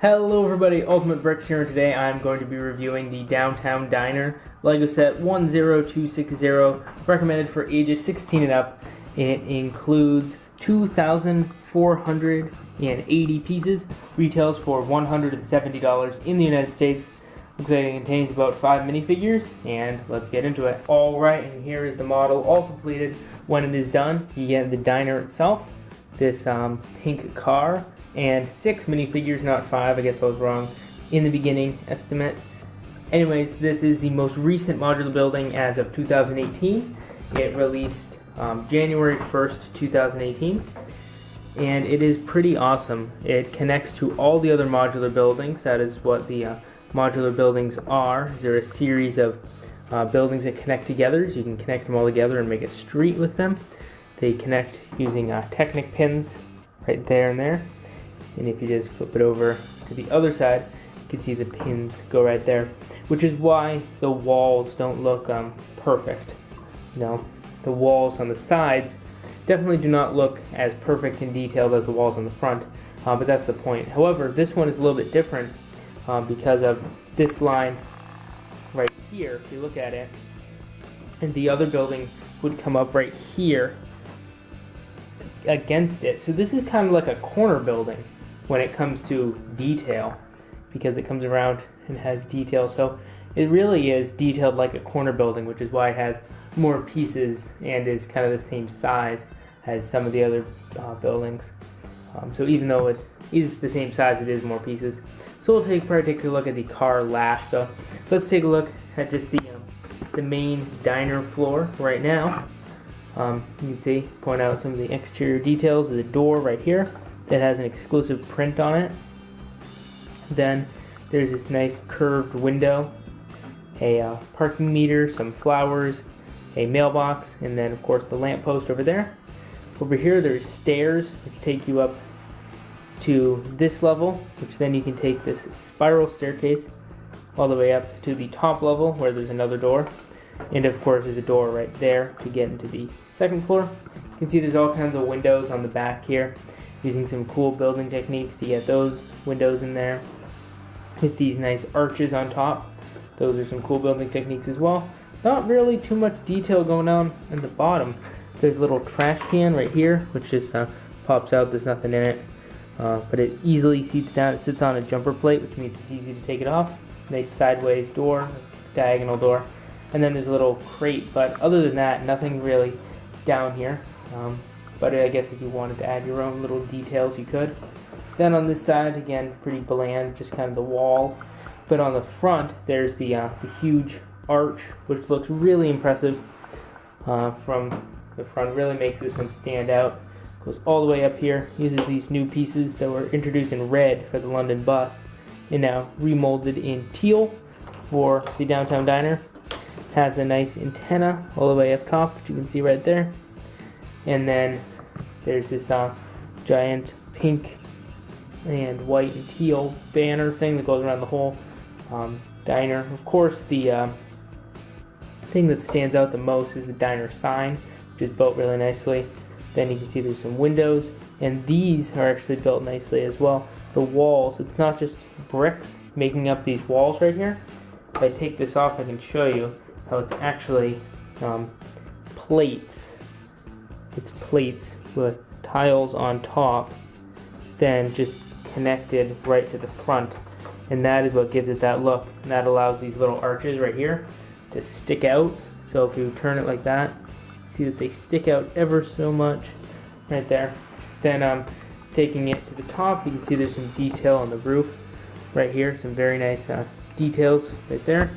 Hello everybody, Ultimate Bricks here, and today I'm going to be reviewing the Downtown Diner Lego set 10260, recommended for ages 16 and up. It includes 2,480 pieces, retails for $170 in the United States. Looks like it contains about 5 minifigures, and let's get into it. Alright, and here is the model all completed. When it is done, you get the diner itself, this pink car, and 6 minifigures, not 5, I guess I was wrong in the beginning estimate. Anyways, this is the most recent modular building as of 2018. It released January 1st, 2018, and it is pretty awesome. It connects to all the other modular buildings. That is what the modular buildings are. They're a series of buildings that connect together, so you can connect them all together and make a street with them. They connect using Technic pins right there and there. And if you just flip it over to the other side, you can see the pins go right there, which is why the walls don't look perfect. You know, the walls on the sides definitely do not look as perfect and detailed as the walls on the front, but that's the point. However, this one is a little bit different because of this line right here. If you look at it, and the other building would come up right here against it. So this is kind of like a corner building when it comes to detail, because it comes around and has detail. So it really is detailed like a corner building, which is why it has more pieces and is kind of the same size as some of the other buildings. So even though it is the same size, it is more pieces. So we'll probably take a look at the car last. So let's take a look at just the main diner floor right now. You can see, point out some of the exterior details of the door right here that has an exclusive print on it. Then there's this nice curved window, a parking meter, some flowers, a mailbox, and then of course the lamppost over there. Over here there's stairs which take you up to this level, which then you can take this spiral staircase all the way up to the top level where there's another door. And of course there's a door right there to get into the second floor. You can see there's all kinds of windows on the back here, using some cool building techniques to get those windows in there with these nice arches on top. Those are some cool building techniques as well. Not really too much detail going on in the bottom. There's a little trash can right here which just pops out. There's nothing in it, but it easily seats down. It sits on a jumper plate, which means it's easy to take it off. Nice sideways door, diagonal door, and then there's a little crate, but other than that, nothing really down here. But I guess if you wanted to add your own little details, you could. Then on this side, again, pretty bland, just kind of the wall. But on the front, there's the huge arch, which looks really impressive from the front. Really makes this one stand out. Goes all the way up here. Uses these new pieces that were introduced in red for the London bus, and now remolded in teal for the Downtown Diner. Has a nice antenna all the way up top, which you can see right there. And then there's this giant pink and white and teal banner thing that goes around the whole diner. Of course, the thing that stands out the most is the diner sign, which is built really nicely. Then you can see there's some windows, and these are actually built nicely as well. The walls, it's not just bricks making up these walls right here. If I take this off, I can show you how it's actually plates. It's plates with tiles on top, then just connected right to the front, and that is what gives it that look. And that allows these little arches right here to stick out. So if you turn it like that, see that they stick out ever so much right there. Then taking it to the top, you can see there's some detail on the roof right here, some very nice details right there.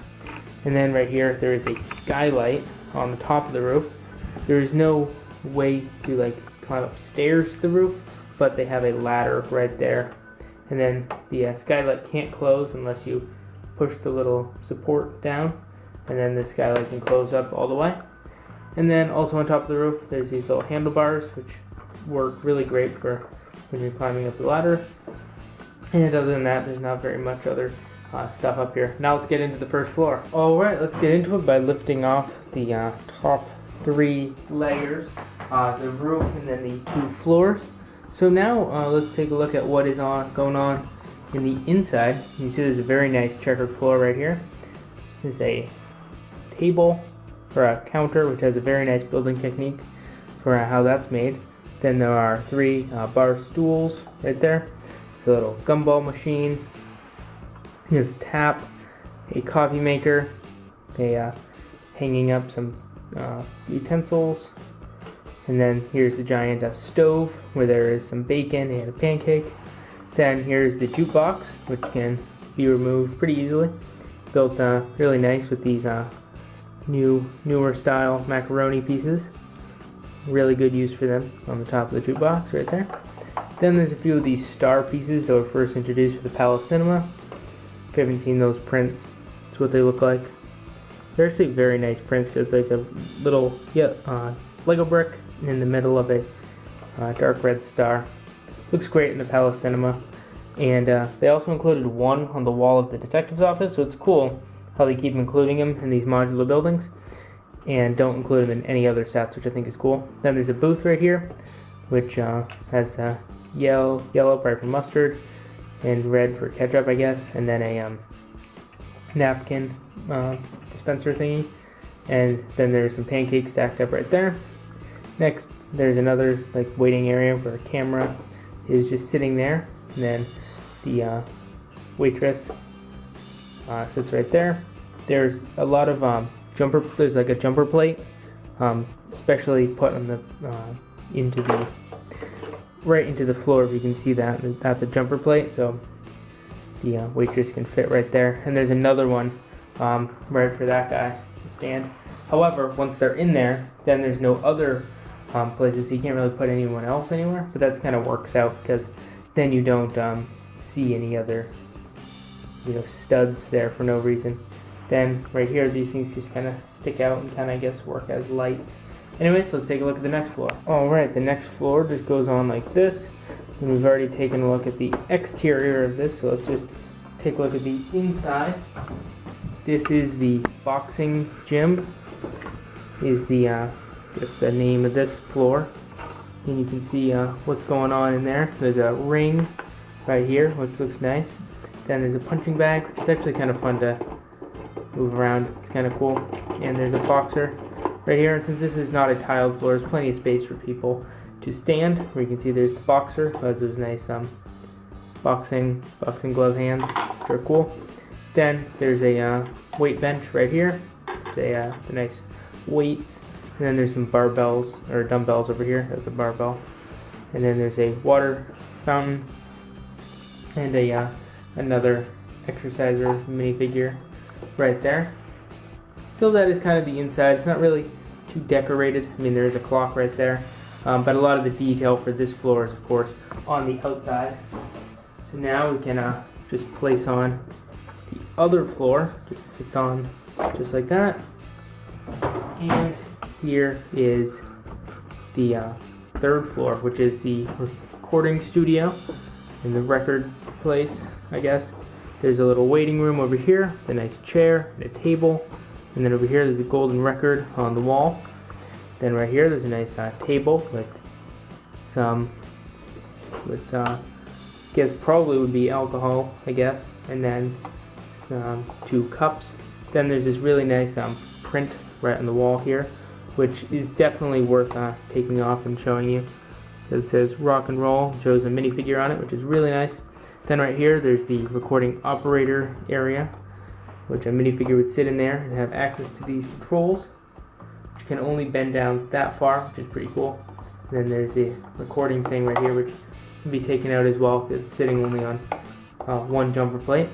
And then right here there is a skylight on the top of the roof. There is no way to climb upstairs to the roof, but they have a ladder right there. And then the skylight can't close unless you push the little support down, and then the skylight can close up all the way. And then also on top of the roof there's these little handlebars which work really great for when you're climbing up the ladder. And other than that, there's not very much other stuff up here. Now let's get into the first floor. Alright, let's get into it by lifting off the top 3 layers, the roof and then the 2 floors. So now let's take a look at what is going on in the inside, you see there's a very nice checkered floor right here. There's a table or a counter which has a very nice building technique for how that's made. Then there are 3 bar stools right there. A little gumball machine. Here's a tap, a coffee maker, hanging up some utensils, and then here's the giant stove where there is some bacon and a pancake. Then here's the jukebox, which can be removed pretty easily. Built really nice with these newer style macaroni pieces. Really good use for them on the top of the jukebox right there. Then there's a few of these star pieces that were first introduced for the Palace Cinema. If you haven't seen those prints, that's what they look like. They're actually very nice prints because it's like a little Lego brick in the middle of a dark red star. Looks great in the Palace Cinema. And they also included one on the wall of the detective's office, so it's cool how they keep including them in these modular buildings and don't include them in any other sets, which I think is cool. Then there's a booth right here, which has yellow probably for mustard, and red for ketchup, I guess, and then a napkin dispenser thingy. And then there's some pancakes stacked up right there. Next, there's another like waiting area where a camera is just sitting there, and then the waitress sits right there. There's a lot of there's like a jumper plate, specially put on the right into the floor. If you can see that, that's a jumper plate, so the waitress can fit right there. And there's another one right for that guy to stand. However, once they're in there, then there's no other places, so you can't really put anyone else anywhere. But that's kind of works out because then you don't see any other studs there for no reason. Then right here, these things just kind of stick out and kind of, I guess, work as lights. Anyways, let's take a look at the next floor. Alright, the next floor just goes on like this. And we've already taken a look at the exterior of this, so let's just take a look at the inside. This is the boxing gym, is the just the name of this floor. And you can see what's going on in there. There's a ring right here, which looks nice. Then there's a punching bag, which is actually kind of fun to move around. It's kind of cool. And there's a boxer right here. And since this is not a tiled floor, there's plenty of space for people to stand. Where you can see there's the boxer, has those nice boxing glove hands, which are cool. Then there's a weight bench right here. The nice weights. And then there's some barbells or dumbbells over here. That's a barbell. And then there's a water fountain and another exerciser minifigure right there. So that is kind of the inside. It's not really too decorated. I mean, there's a clock right there. But a lot of the detail for this floor is, of course, on the outside. So now we can just place on the other floor. Just sits on just like that. And here is the third floor, which is the recording studio and the record place, I guess. There's a little waiting room over here, a nice chair and a table. And then over here there's a golden record on the wall. Then right here there's a nice table with I guess probably would be alcohol, I guess. And then some 2 cups. Then there's this really nice print right on the wall here, which is definitely worth taking off and showing you. So it says rock and roll, shows a minifigure on it, which is really nice. Then right here there's the recording operator area, which a minifigure would sit in there and have access to these controls, which can only bend down that far, which is pretty cool. And then there's the recording thing right here, which can be taken out as well because it's sitting only on one jumper plate.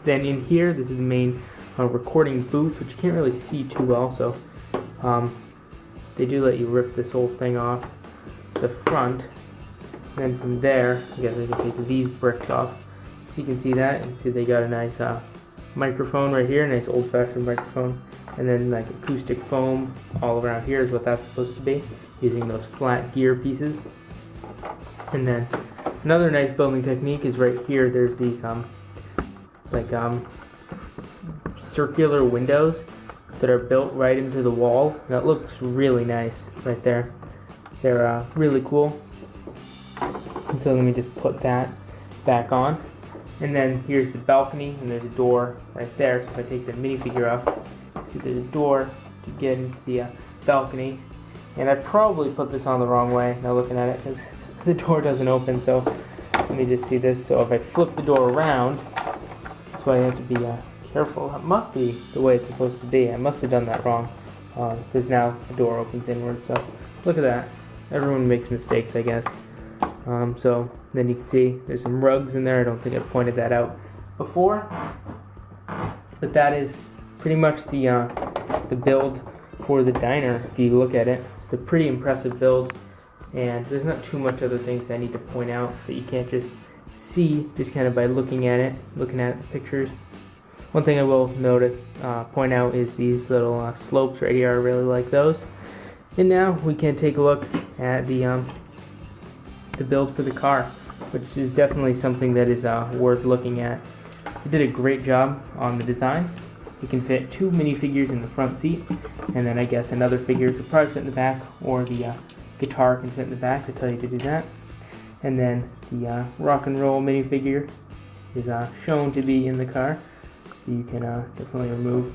Then in here, this is the main recording booth, which you can't really see too well, so they do let you rip this whole thing off the front. And then from there, I guess I can take these bricks off, so you can see that. And see they got a nice microphone right here, a nice old-fashioned microphone, and then like acoustic foam all around here is what that's supposed to be, using those flat gear pieces. And then another nice building technique is right here. There's these circular windows that are built right into the wall. That looks really nice right there. They're really cool. And so let me just put that back on. And then here's the balcony, and there's a door right there. So if I take the minifigure off, see there's a door to get into the balcony. And I probably put this on the wrong way now looking at it, because the door doesn't open. So let me just see this. So if I flip the door around, that's why I have to be careful. It must be the way it's supposed to be. I must have done that wrong, because now the door opens inward. So look at that. Everyone makes mistakes, I guess. So then you can see there's some rugs in there. I don't think I pointed that out before, but that is pretty much the build for the diner. If you look at it, it's a pretty impressive build, and there's not too much other things I need to point out that you can't just see just kind of by looking at it, looking at the pictures. One thing I will point out is these little slopes right here. I really like those. And now we can take a look at the build for the car, which is definitely something that is worth looking at. They did a great job on the design. You can fit 2 minifigures in the front seat, and then I guess another figure could probably fit in the back, or the guitar can fit in the back. They tell you to do that. And then the rock and roll minifigure is shown to be in the car. You can definitely remove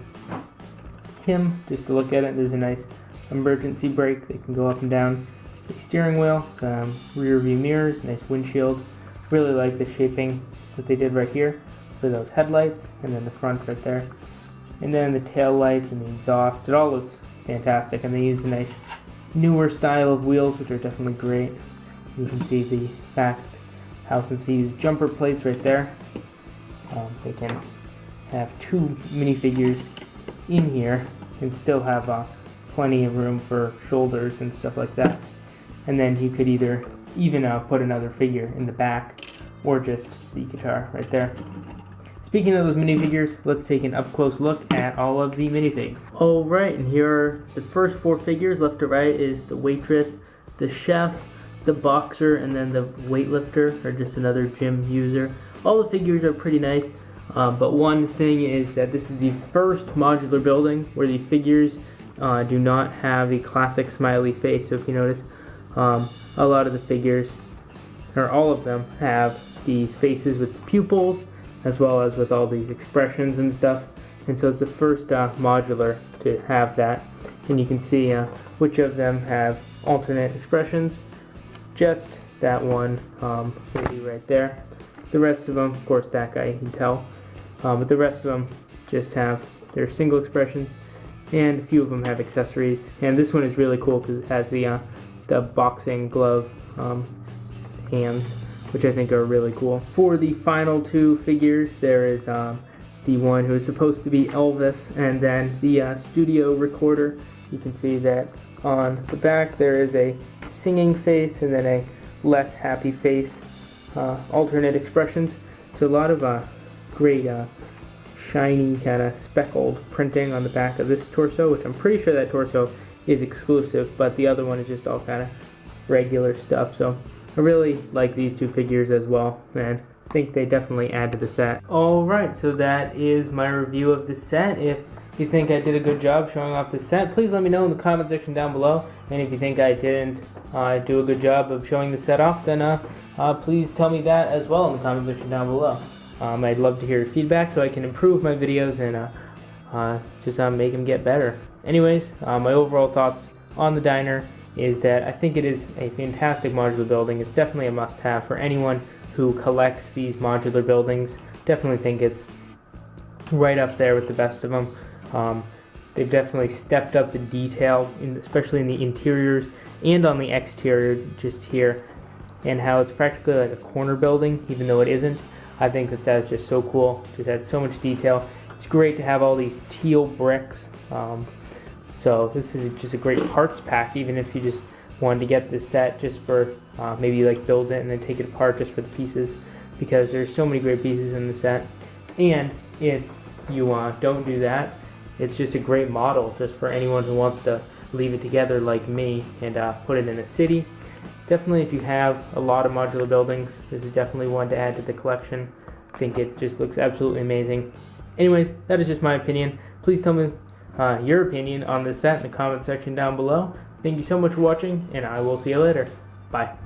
him just to look at it. There's a nice emergency brake that can go up and down. A steering wheel, some rear view mirrors, nice windshield. Really like the shaping that they did right here for those headlights, and then the front right there. And then the tail lights and the exhaust. It all looks fantastic, and they used a nice newer style of wheels, which are definitely great. You can see the fact how, since they use jumper plates right there, they can have 2 minifigures in here and still have plenty of room for shoulders and stuff like that. And then you could either even put another figure in the back, or just the guitar right there. Speaking of those minifigures, let's take an up-close look at all of the minifigs. Alright, and here are the first 4 figures. Left to right is the waitress, the chef, the boxer, and then the weightlifter, or just another gym user. All the figures are pretty nice, but one thing is that this is the first modular building where the figures do not have the classic smiley face. So if you notice, a lot of the figures, or all of them, have these faces with pupils, as well as with all these expressions and stuff. And so it's the first modular to have that. And you can see which of them have alternate expressions. Just that one lady right there. The rest of them, of course, that guy you can tell. But the rest of them just have their single expressions, and a few of them have accessories. And this one is really cool because it has the boxing glove hands, which I think are really cool. For the final 2 figures, there is the one who is supposed to be Elvis, and then the studio recorder. You can see that on the back there is a singing face and then a less happy face, alternate expressions. So a lot of great shiny kind of speckled printing on the back of this torso, which I'm pretty sure that torso is exclusive, but the other one is just all kind of regular stuff. So I really like these 2 figures as well, and I think they definitely add to the set. Alright, so that is my review of the set. If you think I did a good job showing off the set, please let me know in the comment section down below. And if you think I didn't do a good job of showing the set off, then please tell me that as well in the comment section down below. I'd love to hear your feedback so I can improve my videos and just make them get better. Anyways, my overall thoughts on the diner is that I think it is a fantastic modular building. It's definitely a must-have for anyone who collects these modular buildings. Definitely think it's right up there with the best of them. They've definitely stepped up the detail, especially in the interiors and on the exterior just here, and how it's practically like a corner building, even though it isn't. I think that that's just so cool. Just adds so much detail. It's great to have all these teal bricks. So this is just a great parts pack, even if you just wanted to get this set just for maybe like build it and then take it apart just for the pieces, because there's so many great pieces in the set. And if you don't do that, it's just a great model just for anyone who wants to leave it together like me and put it in a city. Definitely, if you have a lot of modular buildings, this is definitely one to add to the collection. I think it just looks absolutely amazing. Anyways, that is just my opinion. Please tell me your opinion on this set in the comment section down below. Thank you so much for watching, and I will see you later. Bye.